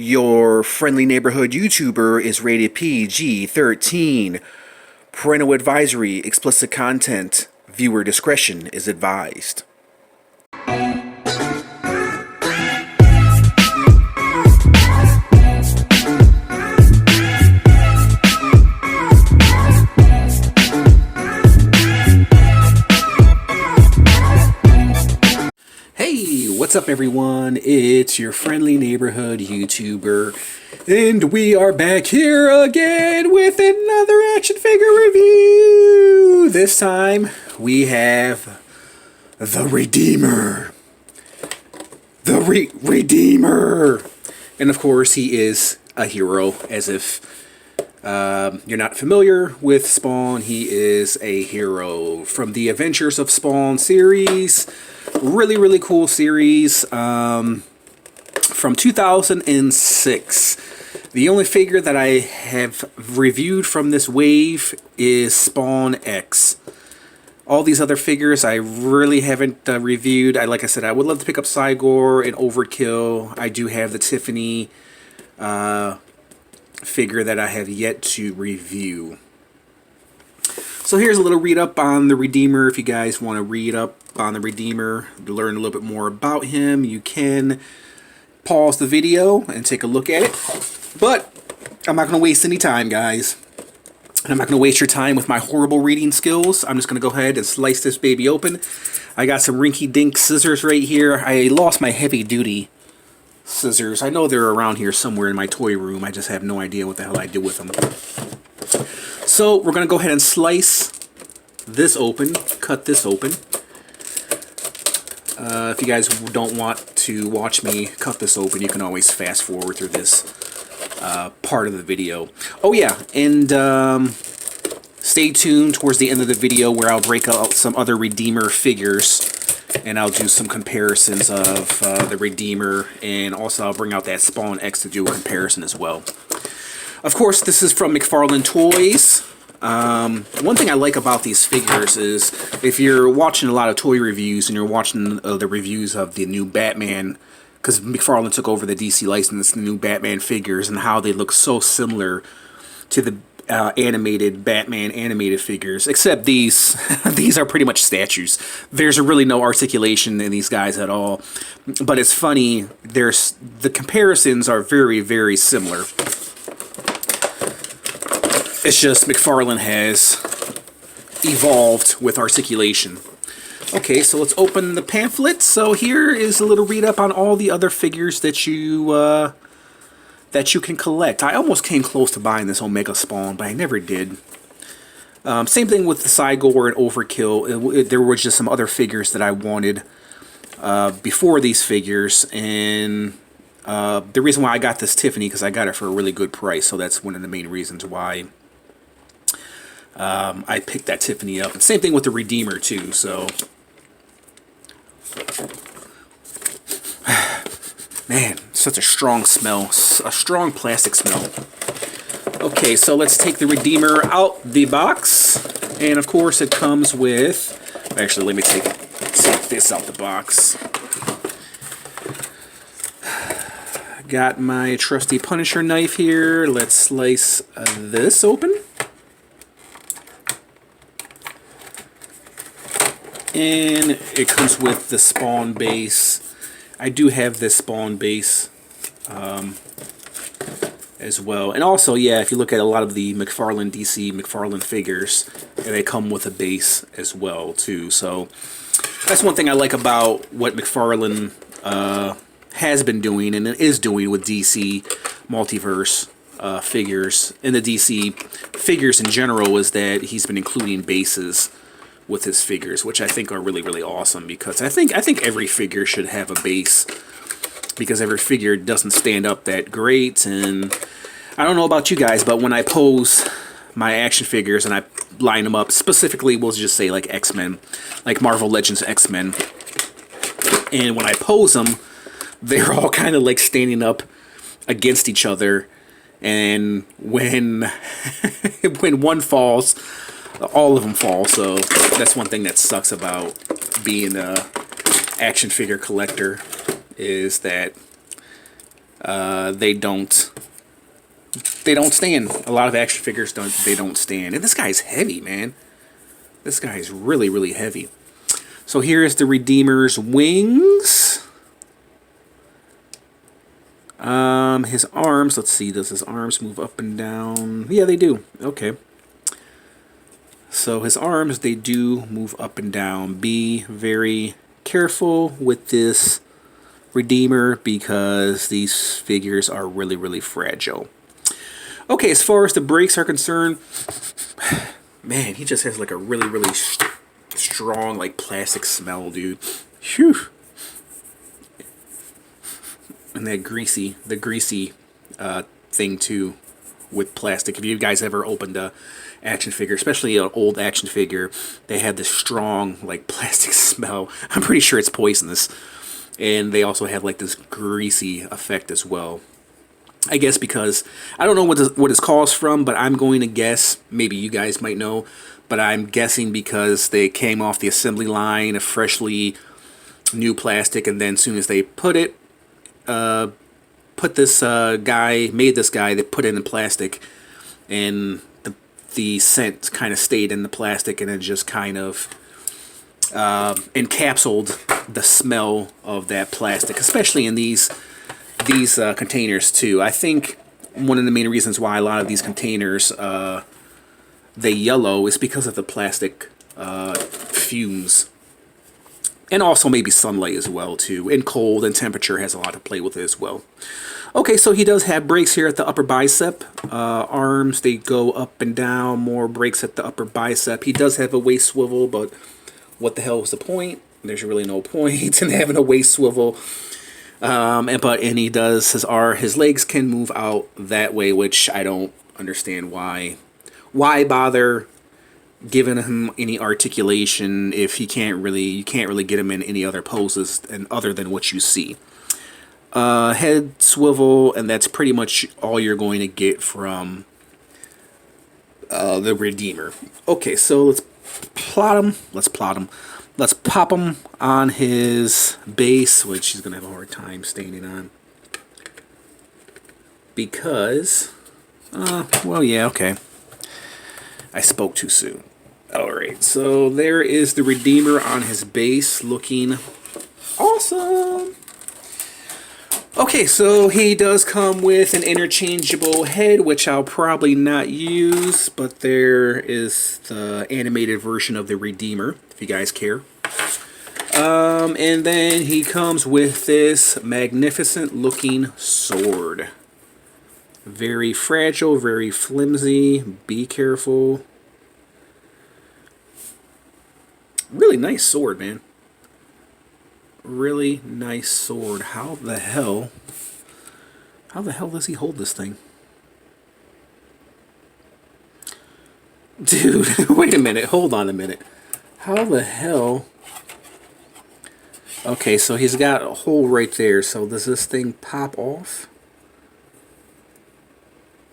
Your friendly neighborhood YouTuber is rated PG-13. Parental advisory, explicit content, viewer discretion is advised. Hey, what's up everyone? It's your friendly neighborhood YouTuber, and we are back here again with another action figure review! This time, we have the Redeemer. The Redeemer! And of course, he is a hero, as if you're not familiar with Spawn. He is a hero from the Adventures of Spawn series. Really cool series from 2006. The only figure that I have reviewed from this wave is Spawn X. All these other figures I really haven't reviewed. Like I said, I would love to pick up Cygor and Overkill. I do have the Tiffany figure that I have yet to review. So here's a little read up on the Redeemer. If you guys want to read up on the Redeemer, learn a little bit more about him, you can pause the video and take a look at it. But I'm not going to waste any time, guys. I'm not going to waste your time with my horrible reading skills. I'm just going to go ahead and slice this baby open. I got some rinky-dink scissors right here. I lost my heavy-duty scissors. I know they're around here somewhere in my toy room. I just have no idea what the hell I did with them. So we're going to go ahead and slice this open, cut this open. If you guys don't want to watch me cut this open, you can always fast forward through this part of the video. Oh yeah, and stay tuned towards the end of the video where I'll break out some other Redeemer figures, and I'll do some comparisons of the Redeemer, and also I'll bring out that Spawn X to do a comparison as well. Of course, this is from McFarlane Toys. One thing I like about these figures is if you're watching a lot of toy reviews and you're watching the reviews of the new Batman, because McFarlane took over the DC license, the new Batman figures, and how they look so similar to the animated Batman animated figures, except these these are pretty much statues. There's really no articulation in these guys at all, but it's funny, the comparisons are very similar. It's just McFarlane has evolved with articulation. Okay, so let's open the pamphlet. So here is a little read up on all the other figures that you can collect. I almost came close to buying this Omega Spawn, but I never did. Same thing with the Cygor and Overkill. There were just some other figures that I wanted before these figures, and the reason why I got this Tiffany, because I got it for a really good price, so that's one of the main reasons why I picked that Tiffany up. And same thing with the Redeemer too, so man, such a strong smell, a strong plastic smell. Okay, so let's take the Redeemer out the box, and of course it comes with, actually let me take this out the box. Got my trusty Punisher knife here. Let's slice this open. And it comes with the Spawn base. I do have this Spawn base as well. And also, yeah, if you look at a lot of the McFarlane DC McFarlane figures, they come with a base as well too. So that's one thing I like about what McFarlane has been doing and is doing with DC Multiverse figures, and the DC figures in general, is that he's been including bases with his figures, which I think are really awesome, because I think every figure should have a base, because every figure doesn't stand up that great. And I don't know about you guys, but when I pose my action figures and I line them up, specifically we'll just say like X-Men, like Marvel Legends X-Men, and when I pose them, they're all kind of like standing up against each other, and when when one falls, all of them fall. So that's one thing that sucks about being a action figure collector, is that they don't stand. A lot of action figures don't stand. And this guy's heavy, man. This guy's really, really heavy. So here is the Redeemer's wings. His arms, let's see, does his arms move up and down? Yeah, they do. Okay. So his arms, they do move up and down. Be very careful with this Redeemer because these figures are really, really fragile. Okay, as far as the brakes are concerned, man, he just has like a really, really strong, like, plastic smell, dude. Phew. And that greasy thing too with plastic. If you guys ever opened a action figure, especially an old action figure, they have this strong, like, plastic smell. I'm pretty sure it's poisonous. And they also have like this greasy effect as well. I guess because I don't know what it's caused from, but I'm going to guess, maybe you guys might know, but I'm guessing because they came off the assembly line of freshly new plastic, and then as soon as they made this guy, they put it in plastic, and the scent kind of stayed in the plastic, and it just kind of encapsulated the smell of that plastic, especially in these containers too. I think one of the main reasons why a lot of these containers they yellow is because of the plastic fumes. And also maybe sunlight as well too. And cold and temperature has a lot to play with it as well. Okay, so he does have brakes here at the upper bicep. Arms, they go up and down. More brakes at the upper bicep. He does have a waist swivel, but what the hell is the point? There's really no point in having a waist swivel. And he does, his legs can move out that way, which I don't understand why. Why bother giving him any articulation if you can't really get him in any other poses and other than what you see. Head swivel, and that's pretty much all you're going to get from the Redeemer. Okay, so let's plot him. Let's pop him on his base, which he's gonna have a hard time standing on because, well, yeah, okay. I spoke too soon. Alright, so there is the Redeemer on his base, looking awesome. Okay, so he does come with an interchangeable head, which I'll probably not use, but there is the animated version of the Redeemer, if you guys care. And then he comes with this magnificent looking sword. Very fragile, very flimsy. Be careful. Really nice sword, man. Really nice sword. How the hell does he hold this thing? Dude, wait a minute. Hold on a minute. How the hell? Okay, so he's got a hole right there. So does this thing pop off?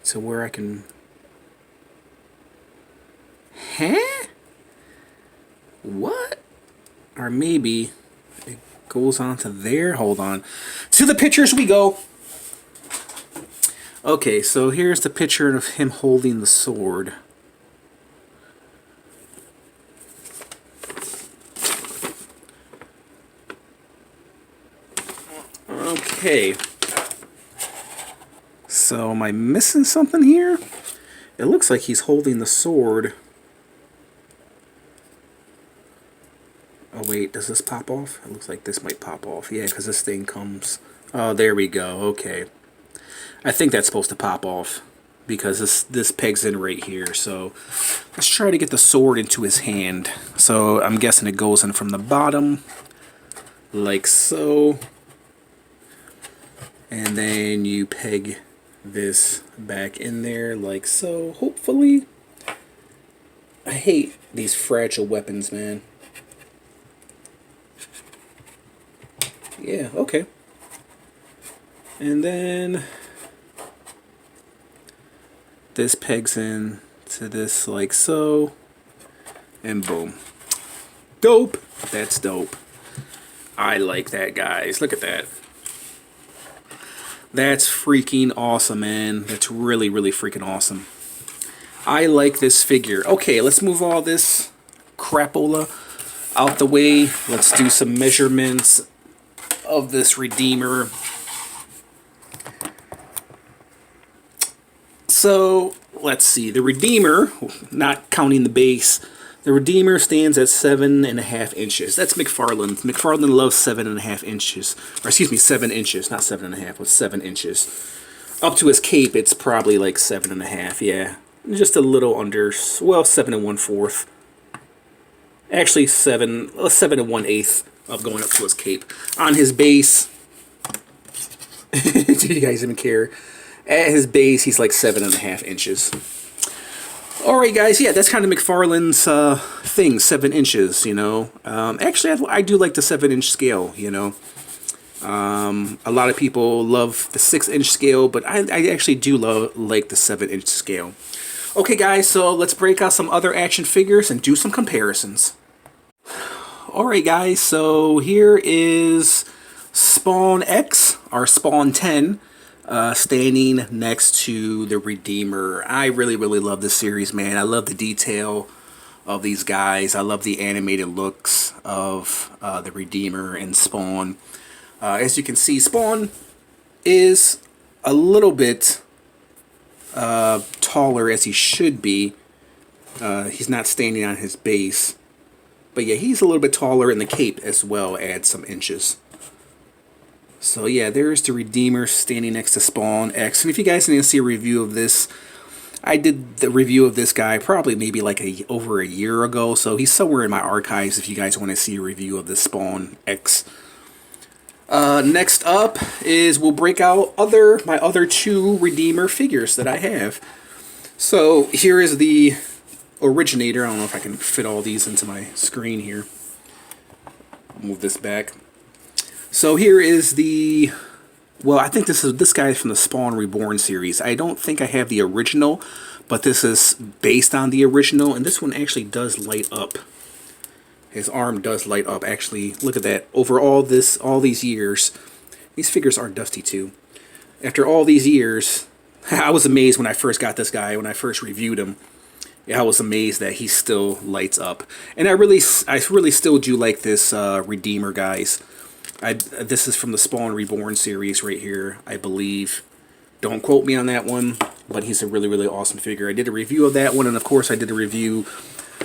To where I can... Huh? What? Or maybe it goes on to there. Hold on. To the pictures we go. Okay, so here's the picture of him holding the sword. Okay. So am I missing something here? It looks like he's holding the sword. Oh wait, does this pop off? It looks like this might pop off. Yeah, because this thing comes... Oh, there we go. Okay. I think that's supposed to pop off because this pegs in right here. So let's try to get the sword into his hand. So I'm guessing it goes in from the bottom, like so. And then you peg this back in there like so, hopefully. I hate these fragile weapons, man. Yeah, okay. And then this pegs in to this like so, and boom. Dope. That's dope. I like that, guys. Look at that. That's freaking awesome, man. That's really, really freaking awesome. I like this figure. Okay, let's move all this crapola out the way. Let's do some measurements of this Redeemer. So, let's see. The Redeemer, not counting the base, the Redeemer stands at 7.5 inches. That's McFarlane. McFarlane loves 7.5 inches. Or excuse me, 7 inches. Not 7.5, but 7 inches. Up to his cape, it's probably like 7.5, yeah. Just a little under, well, 7 1/4. Actually, 7 1/8 of going up to his cape. On his base, do you guys even care? At his base, he's like 7.5 inches. Alright guys, yeah, that's kind of McFarlane's thing, 7 inches, you know. Actually, I do like the 7-inch scale, you know. A lot of people love the 6-inch scale, but I actually do like the 7-inch scale. Okay guys, so let's break out some other action figures and do some comparisons. Alright guys, so here is Spawn X, or Spawn 10. Standing next to the Redeemer. I really, really love this series, man. I love the detail of these guys. I love the animated looks of the Redeemer and Spawn. As you can see, Spawn is a little bit taller as he should be. He's not standing on his base. But yeah, he's a little bit taller, and the cape as well adds some inches. So yeah, there's the Redeemer standing next to Spawn X. And if you guys didn't see a review of this, I did the review of this guy probably maybe like over a year ago. So he's somewhere in my archives if you guys want to see a review of the Spawn X. Next up is we'll break out my other 2 Redeemer figures that I have. So here is the originator. I don't know if I can fit all these into my screen here. Move this back. So here is the, well, I think this guy is from the Spawn Reborn series. I don't think I have the original, but this is based on the original, and this one actually does light up. His arm does light up, actually. Look at that. Over all these years, these figures are dusty too. After all these years, I was amazed when I first got this guy, when I first reviewed him. I was amazed that he still lights up. And I really still do like this Redeemer, guys. This is from the Spawn Reborn series right here, I believe. Don't quote me on that one, but he's a really, really awesome figure. I did a review of that one, and of course I did a review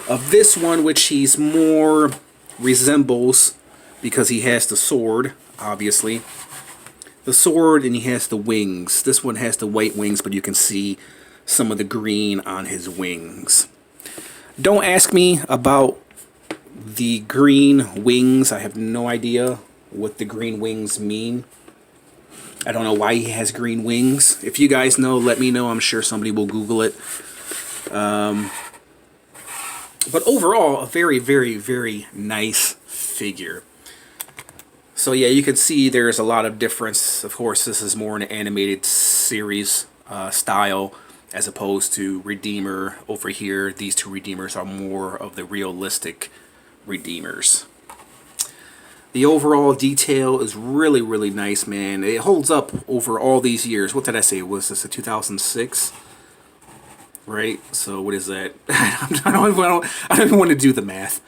of this one, which he's more resembles because he has the sword, obviously. The sword, and he has the wings. This one has the white wings, but you can see some of the green on his wings. Don't ask me about the green wings. I have no idea what the green wings mean. I don't know why he has green wings. If you guys know, let me know. I'm sure somebody will Google it. But overall, a very, very, very nice figure. So yeah, you can see there's a lot of difference. Of course, this is more an animated series style as opposed to Redeemer over here. These 2 Redeemers are more of the realistic Redeemers. The overall detail is really, really nice, man. It holds up over all these years. What did I say? Was this a 2006? Right? So what is that? I don't even want to do the math.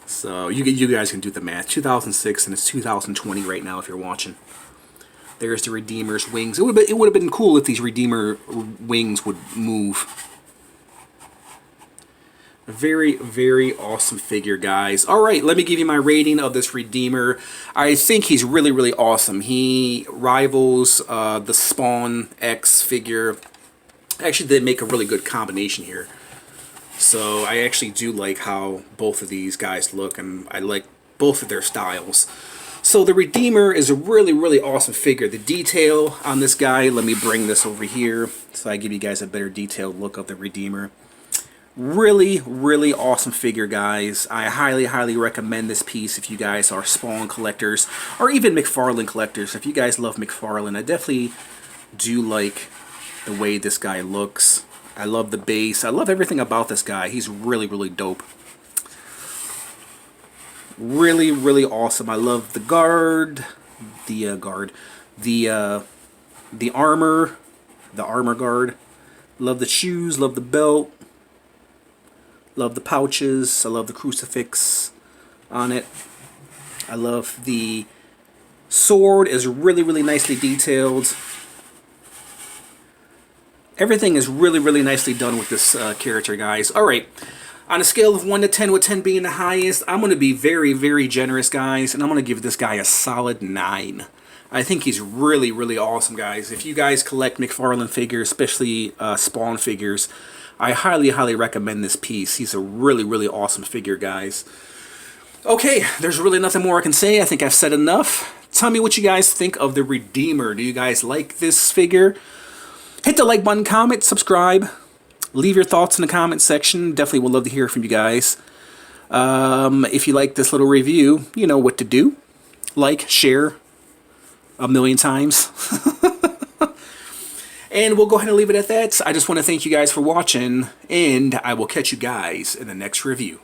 So you guys can do the math. 2006, and it's 2020 right now if you're watching. There's the Redeemer's wings. It would have been cool if these Redeemer wings would move. Very, very awesome figure, guys. Alright, let me give you my rating of this Redeemer. I think he's really, really awesome. He rivals the Spawn X figure. Actually, they make a really good combination here. So I actually do like how both of these guys look, and I like both of their styles. So the Redeemer is a really, really awesome figure. The detail on this guy, let me bring this over here so I give you guys a better detailed look of the Redeemer. Really, really awesome figure, guys. I highly, highly recommend this piece if you guys are Spawn collectors or even McFarlane collectors. If you guys love McFarlane, I definitely do like the way this guy looks. I love the base. I love everything about this guy. He's really, really dope. Really, really awesome. I love the guard, guard, the armor, the armor guard. Love the shoes, love the belt, love the pouches. I love the crucifix on it. I love the sword, is really, really nicely detailed. Everything is really, really nicely done with this character, guys. All right, on a scale of 1 to 10, with 10 being the highest, I'm going to be very, very generous, guys, and I'm going to give this guy a solid 9. I think he's really, really awesome, guys. If you guys collect McFarlane figures, especially Spawn figures, I highly, highly recommend this piece. He's a really, really awesome figure, guys. Okay, there's really nothing more I can say. I think I've said enough. Tell me what you guys think of the Redeemer. Do you guys like this figure? Hit the like button, comment, subscribe. Leave your thoughts in the comment section. Definitely would love to hear from you guys. If you like this little review, you know what to do. Like, share, a million times. And we'll go ahead and leave it at that. I just want to thank you guys for watching, and I will catch you guys in the next review.